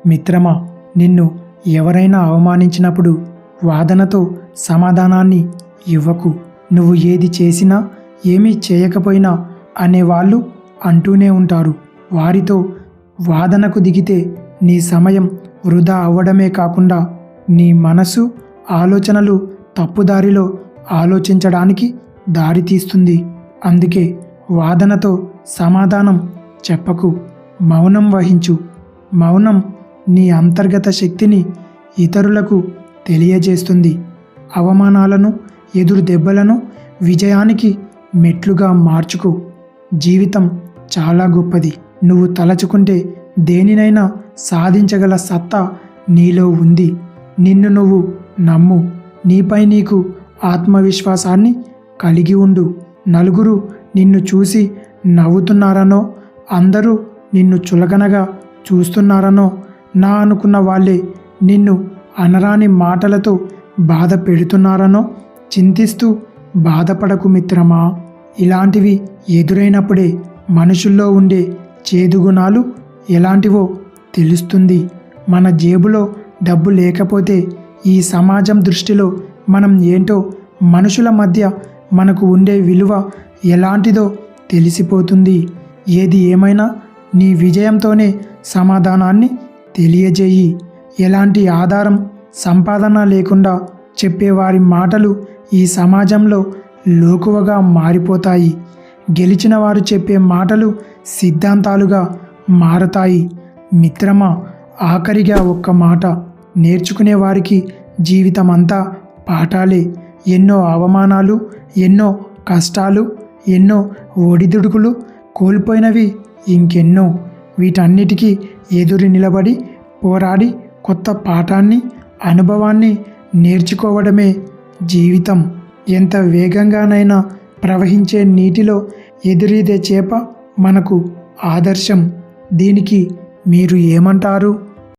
మిత్రమా, నిన్ను ఎవరైనా అవమానించినప్పుడు వాదనతో సమాధానాన్ని ఇవ్వకు. నువ్వు ఏది చేసినా ఏమీ చేయకపోయినా అనేవాళ్ళు అంటూనే ఉంటారు. వారితో వాదనకు దిగితే నీ సమయం వృధా అవ్వడమే కాకుండా నీ మనసు ఆలోచనలు తప్పుదారిలో ఆలోచించడానికి దారితీస్తుంది. అందుకే వాదనతో సమాధానం చెప్పకు, మౌనం వహించు. మౌనం నీ అంతర్గత శక్తిని ఇతరులకు తెలియజేస్తుంది. అవమానాలను, ఎదురు దెబ్బలను విజయానికి మెట్లుగా మార్చుకో. జీవితం చాలా గొప్పది. నువ్వు తలచుకుంటే దేనినైనా సాధించగల సత్తా నీలో ఉంది. నిన్ను నువ్వు నమ్ము. నీపై నీకు ఆత్మవిశ్వాసాన్ని కలిగి ఉండు. నలుగురు నిన్ను చూసి నవ్వుతున్నారనో, అందరూ నిన్ను చులకనగా చూస్తున్నారనో, నా అనుకున్న వాళ్ళే నిన్ను అనరాని మాటలతో బాధ పెడుతున్నారనో చింతిస్తూ బాధపడకు మిత్రమా. ఇలాంటివి ఎదురైనప్పుడే మనుషుల్లో ఉండే చేదు గుణాలు ఎలాంటివో తెలుస్తుంది. మన జేబులో డబ్బు లేకపోతే ఈ సమాజం దృష్టిలో మనం ఏంటో, మనుషుల మధ్య మనకు ఉండే విలువ ఎలాంటిదో తెలిసిపోతుంది. ఏది ఏమైనా నీ విజయంతోనే సమాధానాన్ని తెలియజేయి. ఎలాంటి ఆధారం, సంపాదన లేకుండా చెప్పేవారి మాటలు ఈ సమాజంలో లోకువగా మారిపోతాయి. గెలిచిన వారు చెప్పే మాటలు సిద్ధాంతాలుగా మారతాయి. మిత్రమా, ఆఖరిగా ఒక్క మాట, నేర్చుకునే వారికి జీవితం అంతా పాఠాలే. ఎన్నో అవమానాలు, ఎన్నో కష్టాలు, ఎన్నో ఒడిదుడుకులు, కోల్పోయినవి ఇంకెన్నో. వీటన్నిటికీ ఎదురు నిలబడి పోరాడి కొత్త పాఠాన్ని, అనుభవాన్ని నేర్చుకోవడమే జీవితం. ఎంత వేగంగానైనా ప్రవహించే నీటిలో ఎదురీదే చేప మనకు ఆదర్శం. దీనికి మీరు ఏమంటారు?